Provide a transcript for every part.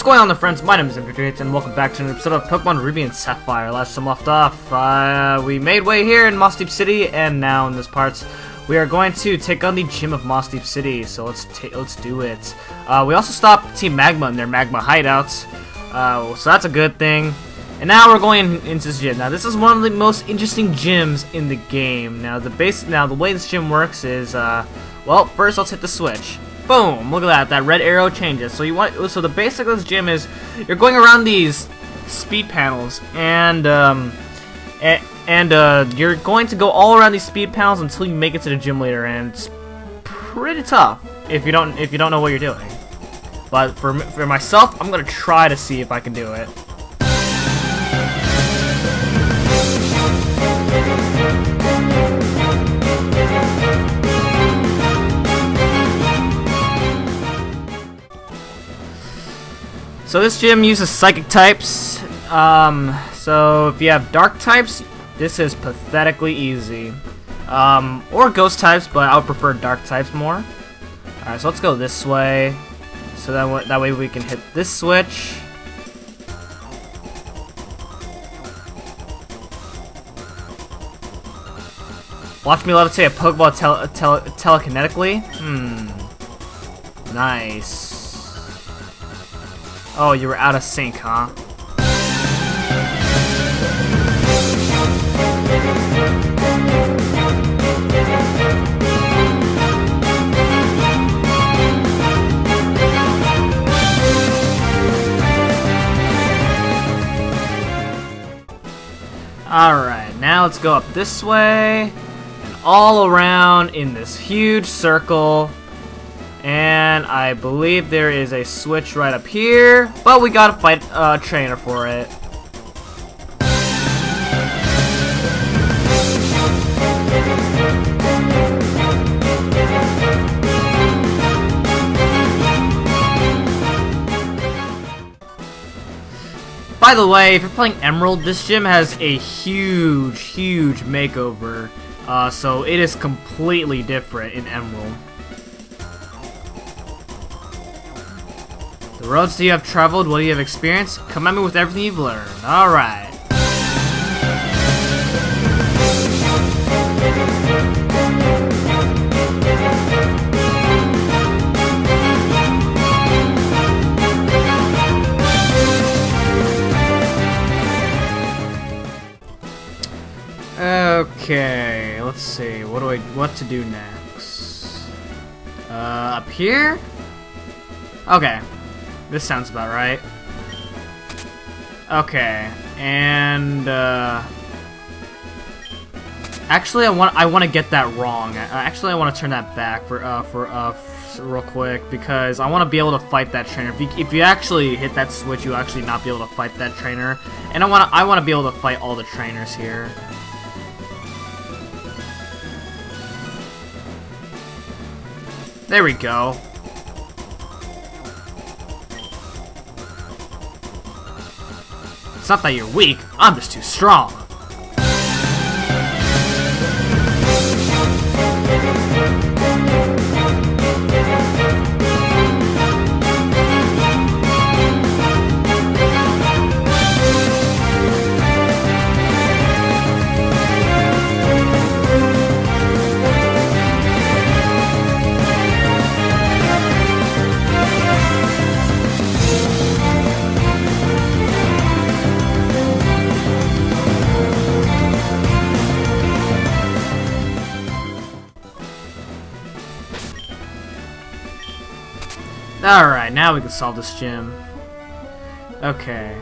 going on, friends? My name is Tate, and welcome back to an episode of Pokemon Ruby and Sapphire. Last time left off, we made way here in Mossdeep City, and now in this part, we are going to take on the gym of Mossdeep City. So let's do it. We also stopped Team Magma in their Magma hideouts, so that's a good thing. And now we're going into this gym. Now this is one of the most interesting gyms in the game. Now the way this gym works is, well, first let's hit the switch. Boom! Look at that. That red arrow changes. So so the basic of this gym is you're going around these speed panels, and you're going to go all around these speed panels until you make it to the gym leader, and it's pretty tough if you don't know what you're doing. But for myself, I'm gonna try to see if I can do it. So this gym uses psychic types, so if you have dark types, this is pathetically easy. Or ghost types, but I would prefer dark types more. Alright, so let's go this way, so that way we can hit this switch. Watch me levitate a Pokeball telekinetically. Nice. Oh, you were out of sync, huh? Alright, now let's go up this way, and all around in this huge circle. And I believe there is a switch right up here, but we gotta fight a trainer for it. By the way, if you're playing Emerald, this gym has a huge makeover, so it is completely different in Emerald. The roads that you have traveled, what you have experienced, come at me with everything you've learned. Alright. Okay, let's see. What to do next? Up here? Okay. This sounds about right. Okay, and actually, I want to get that wrong. Actually, I want to turn that back for real quick, because I want to be able to fight that trainer. If you actually hit that switch, you actually not be able to fight that trainer, and I want to be able to fight all the trainers here. There we go. It's not that you're weak, I'm just too strong. Alright, now we can solve this gym. Okay.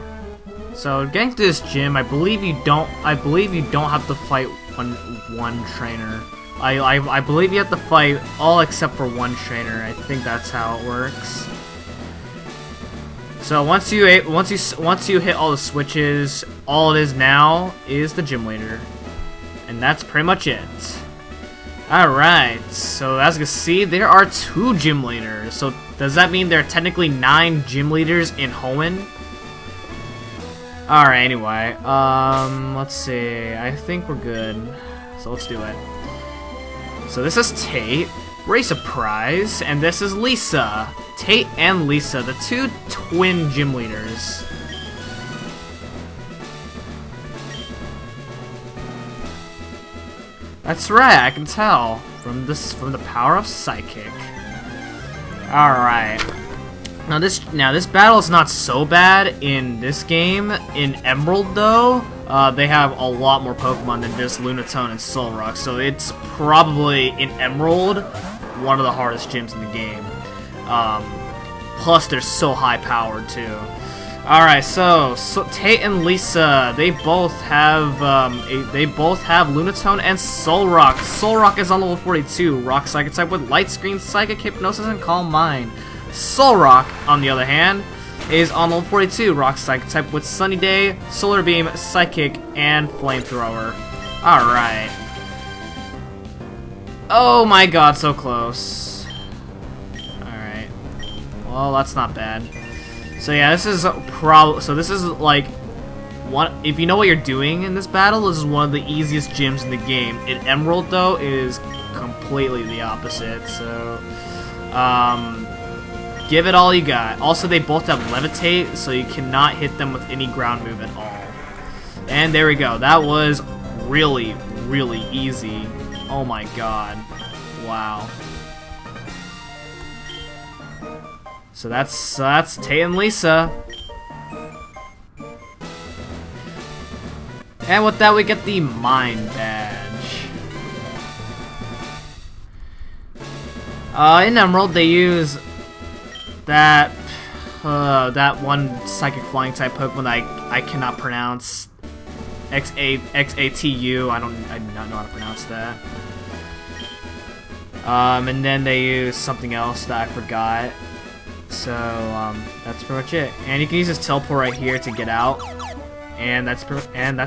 So getting to this gym, I believe you don't have to fight one trainer. I believe you have to fight all except for one trainer. I think that's how it works. So once you hit all the switches, all it is now is the gym leader. And that's pretty much it. Alright, so as you can see, there are 2 gym leaders. So does that mean there are technically 9 gym leaders in Hoenn? Alright, anyway, let's see. I think we're good. So let's do it. So this is Tate. Race a prize, and this is Lisa. Tate and Lisa, the two twin gym leaders. That's right, I can tell from the power of Psychic. All right. Now this battle is not so bad in this game. In Emerald though, they have a lot more Pokemon than just Lunatone and Solrock, so it's probably in Emerald one of the hardest gyms in the game. Plus they're so high powered too. Alright, so Tate and Lisa, they both have Lunatone and Solrock. Solrock is on level 42, Rock Psychic type with Light Screen, Psychic, Hypnosis, and Calm Mind. Solrock, on the other hand, is on level 42, Rock Psychic type with Sunny Day, Solar Beam, Psychic, and Flamethrower. Alright. Oh my god, so close. Alright. Well, that's not bad. So yeah, this is this is like if you know what you're doing in this battle, this is one of the easiest gyms in the game. In Emerald though, it is completely the opposite. So give it all you got. Also, they both have Levitate, so you cannot hit them with any ground move at all. And there we go. That was really, really easy. Oh my god. Wow. So that's Tate and Lisa. And with that, we get the Mind Badge. In Emerald, they use that one Psychic Flying type Pokemon that I cannot pronounce. Xatu. I do not know how to pronounce that. And then they use something else that I forgot. So that's pretty much it. And you can use this teleport right here to get out. And that's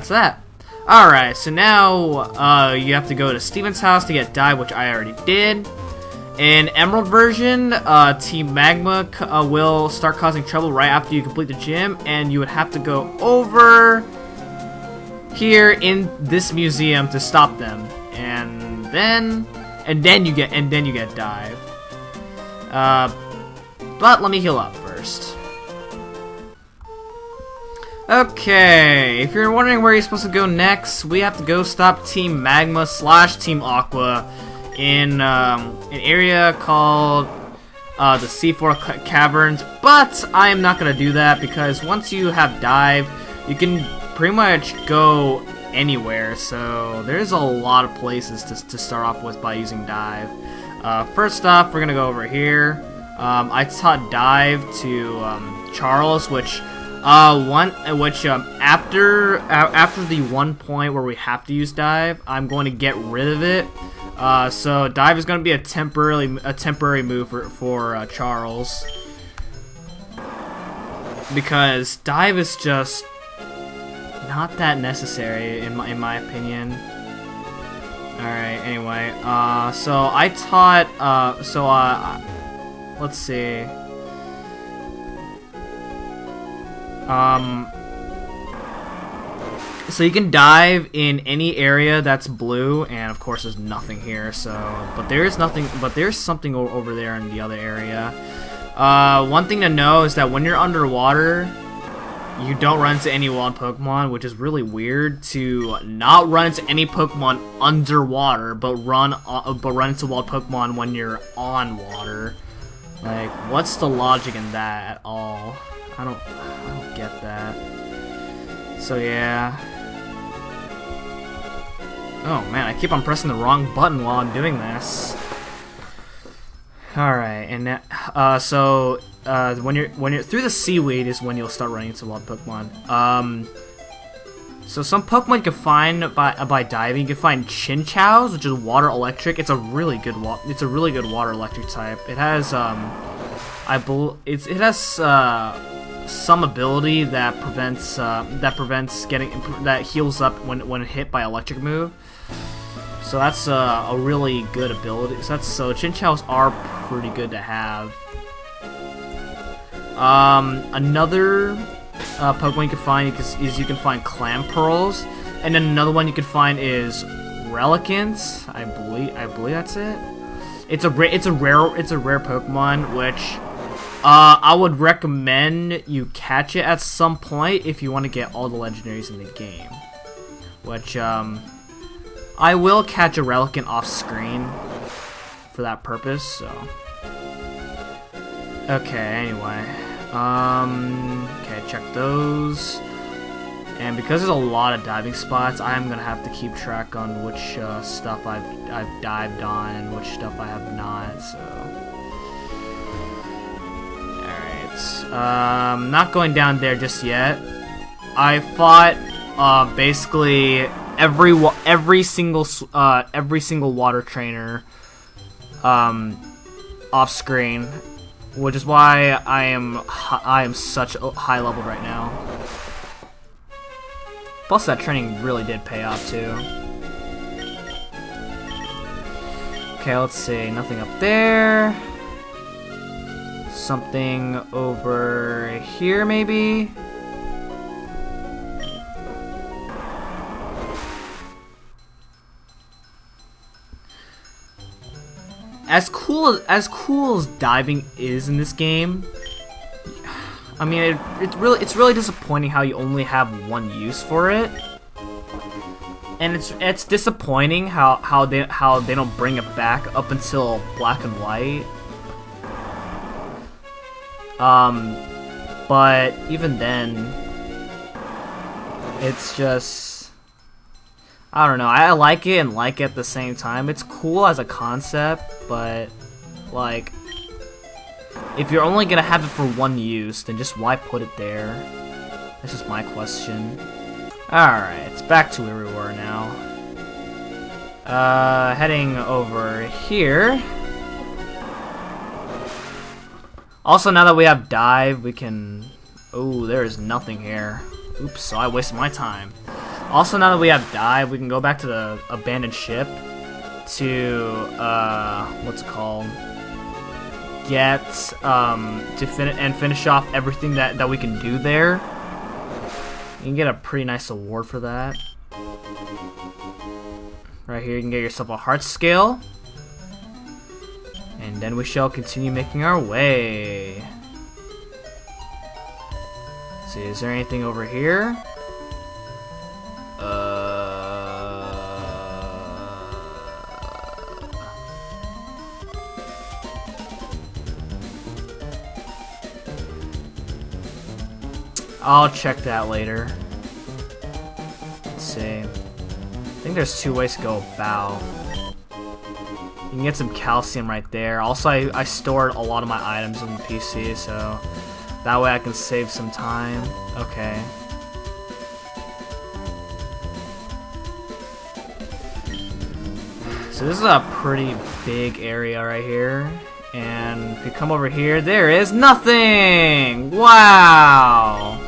that. Alright, so now you have to go to Steven's house to get Dive, which I already did. In Emerald version, Team Magma will start causing trouble right after you complete the gym, and you would have to go over here in this museum to stop them. And then you get Dive. But let me heal up first. Okay, if you're wondering where you're supposed to go next, we have to go stop Team Magma / Team Aqua in an area called the C4 Caverns. But I am not going to do that because once you have Dive, you can pretty much go anywhere. So there's a lot of places to start off with by using Dive. First off, we're going to go over here. I taught Dive to Charles, which after the one point where we have to use Dive, I'm going to get rid of it. So Dive is going to be a temporary move for Charles, because Dive is just not that necessary in my opinion. Alright, anyway, so I taught, let's see. So you can dive in any area that's blue, and of course there's nothing here, so, but there's something over there in the other area. One thing to know is that when you're underwater, you don't run into any wild Pokemon, which is really weird to not run into any Pokemon underwater, but run into wild Pokemon when you're on water. Like, what's the logic in that at all? I don't get that. So yeah. Oh man, I keep on pressing the wrong button while I'm doing this. Alright, and when you're through the seaweed is when you'll start running into wild Pokemon. So some Pokemon you can find by diving. You can find Chinchou's, which is water electric. It's a really good water electric type. It has it has some ability that heals up when hit by electric move. So that's a really good ability. So Chinchou's are pretty good to have. Another Pokemon you can find is you can find Clam Pearls, and then another one you can find is Relicants. I believe that's it. It's a rare Pokemon, which I would recommend you catch it at some point if you want to get all the legendaries in the game. Which I will catch a Relicanth off screen for that purpose. So okay. Anyway, okay, check those. And because there's a lot of diving spots, I'm gonna have to keep track on which stuff I've dived on and which stuff I have not. So, all right, not going down there just yet. I fought basically every single water trainer off screen, which is why I am such a high level right now. Plus, that training really did pay off, too. Okay, let's see. Nothing up there. Something over here, maybe? As cool as diving is in this game, I mean, it's really disappointing how you only have one use for it, and it's disappointing how they don't bring it back up until Black and White. But even then, it's just, I don't know. I like it and like it at the same time. It's cool as a concept, but like, if you're only gonna have it for one use, then just why put it there? That's just my question. Alright, it's back to where we were now. Heading over here. Also, now that we have dive, we can... Oh, there is nothing here. Oops, so I wasted my time. Also, now that we have dive, we can go back to the abandoned ship to, what's it called? Get to finish off everything that we can do there. You can get a pretty nice award for that. Right here, you can get yourself a heart scale, and then we shall continue making our way. Let's see, is there anything over here? I'll check that later. Let's see. I think there's two ways to go about. You can get some calcium right there. Also, I stored a lot of my items on the PC, so that way I can save some time. Okay. So this is a pretty big area right here. And if you come over here, there is nothing! Wow!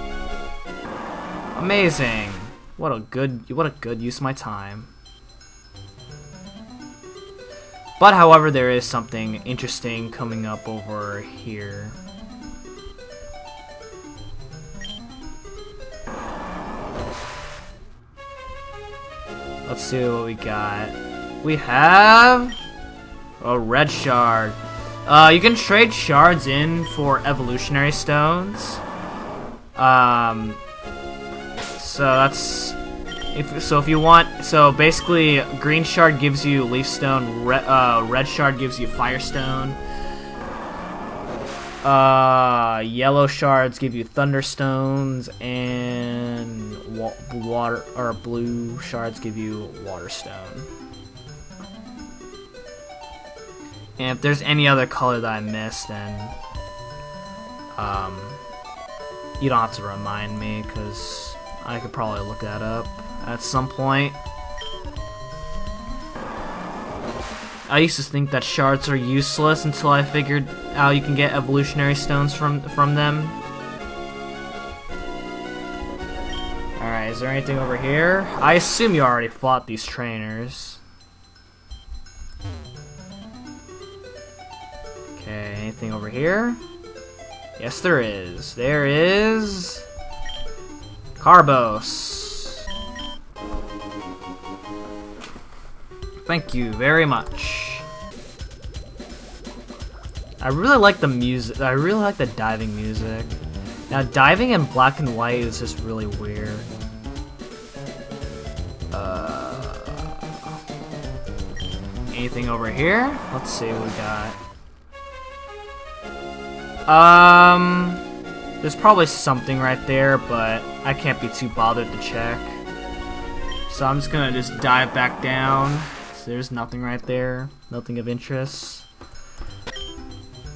Amazing. What a good use of my time. But however, there is something interesting coming up over here. Let's see what we got. We have a red shard. You can trade shards in for evolutionary stones. So that's if you want. So basically, green shard gives you leaf stone. Red shard gives you fire stone. Yellow shards give you thunder stones, and water or blue shards give you water stone. And if there's any other color that I missed, then you don't have to remind me, because I could probably look that up at some point. I used to think that shards are useless until I figured out you can get evolutionary stones from them. Alright, is there anything over here? I assume you already fought these trainers. Okay, anything over here? Yes, there is. There is... Carbos. Thank you very much. I really like the music. I really like the diving music. Now, diving in black and white is just really weird. Anything over here? Let's see what we got. There's probably something right there, but I can't be too bothered to check. So I'm just gonna just dive back down. So there's nothing right there. Nothing of interest.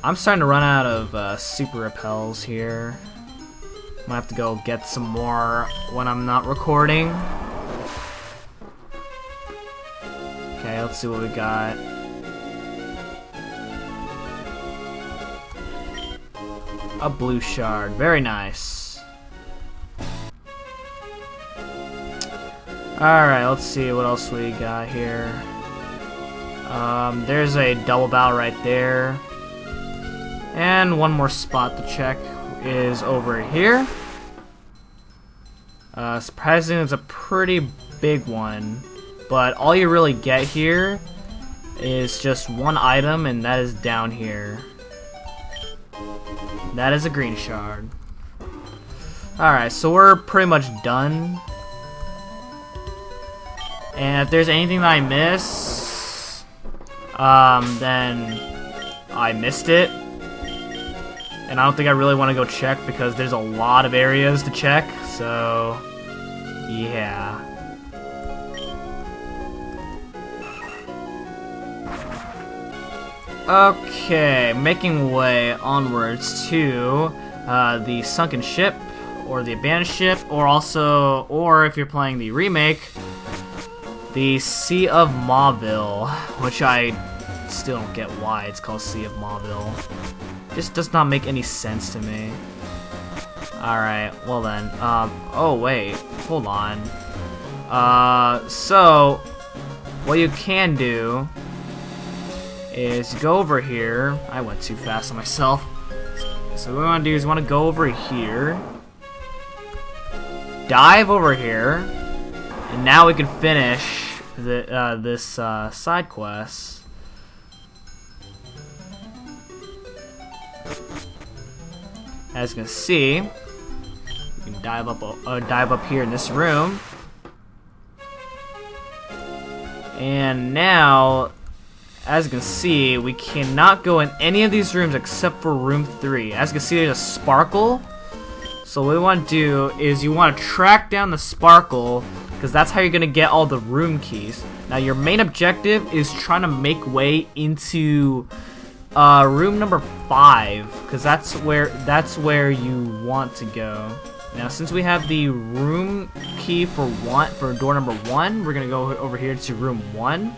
I'm starting to run out of super repels here. Might have to go get some more when I'm not recording. Okay, let's see what we got. A blue shard, very nice. Alright, let's see what else we got here. There's a double barrel right there. And one more spot to check is over here. Surprisingly, it's a pretty big one. But all you really get here is just one item, and that is down here. That is a green shard. Alright, so we're pretty much done. And if there's anything that I miss, then I missed it. And I don't think I really want to go check because there's a lot of areas to check, so yeah. Okay, making way onwards to the sunken ship, or the abandoned ship, or if you're playing the remake, the Sea of Mauville, which I still don't get why it's called Sea of Mauville. This does not make any sense to me. Alright, well then, oh wait, hold on. So, what you can do is go over here. I went too fast on myself. So what we want to do is we want to go over here, dive over here, and now we can finish this side quest. As you can see, we can dive up here in this room, and now, as you can see, we cannot go in any of these rooms except for room 3. As you can see, there's a sparkle. So what we want to do is you want to track down the sparkle, because that's how you're going to get all the room keys. Now your main objective is trying to make way into room number 5, because that's where you want to go. Now since we have the room key for door number 1, we're going to go over here to room 1.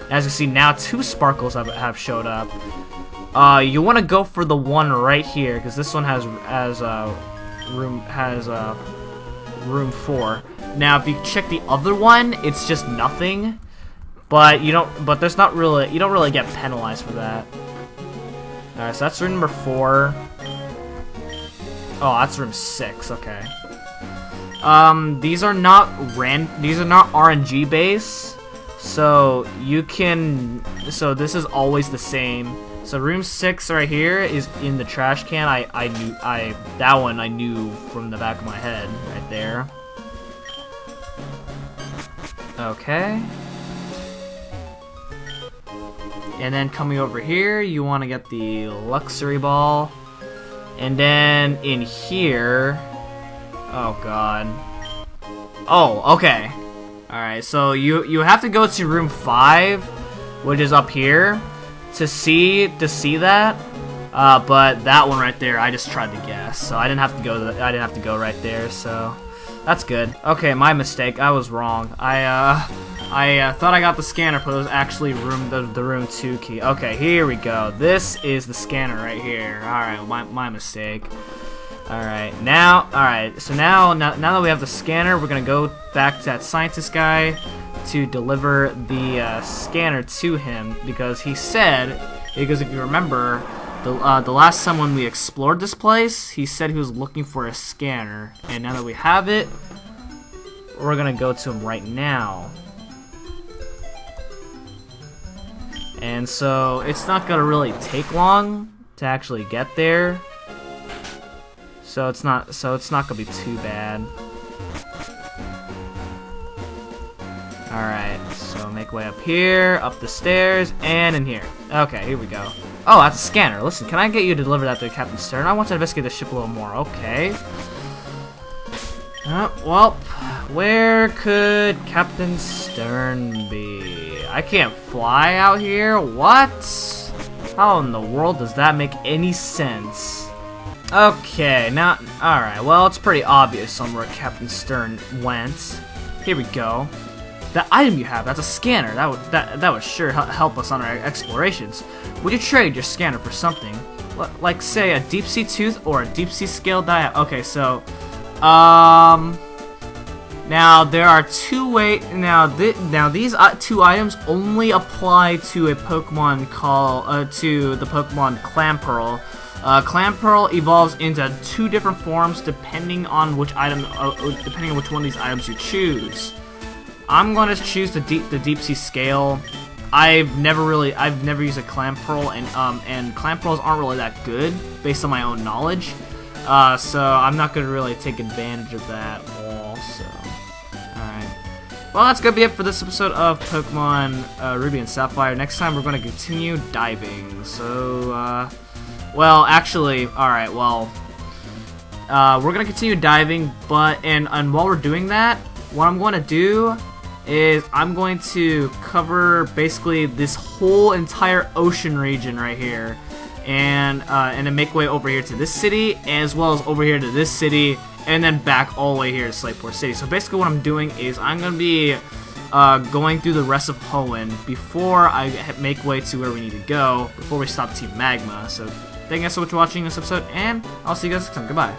As you see, now 2 sparkles have showed up. You want to go for the one right here, because this one has room 4. Now, if you check the other one, it's just nothing. But you don't. But there's not really. You don't really get penalized for that. All right, so that's room number 4. Oh, that's room 6. Okay. These are not RNG based. So you can, so this is always the same. So room 6 right here is in the trash can. That one I knew from the back of my head right there. Okay. And then coming over here, you want to get the luxury ball. And then in here, oh god. Oh, okay. Alright, so you have to go to room 5, which is up here, to see that. But that one right there, I just tried to guess, so I didn't have to go right there, so that's good. Okay, my mistake. I was wrong. I thought I got the scanner, but it was actually the room 2 key. Okay, here we go. This is the scanner right here. Alright, my mistake. Alright, so now that we have the scanner, we're gonna go back to that scientist guy to deliver the scanner to him, because if you remember, the last time when we explored this place, he said he was looking for a scanner, and now that we have it, we're gonna go to him right now. And so it's not gonna really take long to actually get there. So it's not gonna be too bad. Alright, so make way up here, up the stairs, and in here. Okay, here we go. Oh, that's a scanner. Listen, can I get you to deliver that to Captain Stern? I want to investigate the ship a little more. Okay. Well, where could Captain Stern be? I can't fly out here? What? How in the world does that make any sense? Okay, now, alright, well, it's pretty obvious on where Captain Stern went. Here we go. That item you have, that's a scanner. That would sure help us on our explorations. Would you trade your scanner for something? Like, say, a deep-sea tooth or a deep-sea scale die? Okay, so, now there are two ways. Now these two items only apply to a Pokemon to the Pokemon Clamperl. Clamperl evolves into two different forms depending on which one of these items you choose. I'm going to choose the deep sea scale. I've never used a Clamperl, and Clamperls aren't really that good based on my own knowledge. So I'm not going to really take advantage of that also. Alright. Well, that's going to be it for this episode of Pokemon Ruby and Sapphire. Next time we're going to continue diving. So, well, actually, alright, well, we're going to continue diving, and while we're doing that, what I'm going to do is I'm going to cover basically this whole entire ocean region right here, and then make way over here to this city, as well as over here to this city, and then back all the way here to Slateport City. So basically what I'm doing is I'm going to be going through the rest of Hoenn before I make way to where we need to go, before we stop Team Magma. So thank you guys so much for watching this episode, and I'll see you guys next time. Goodbye.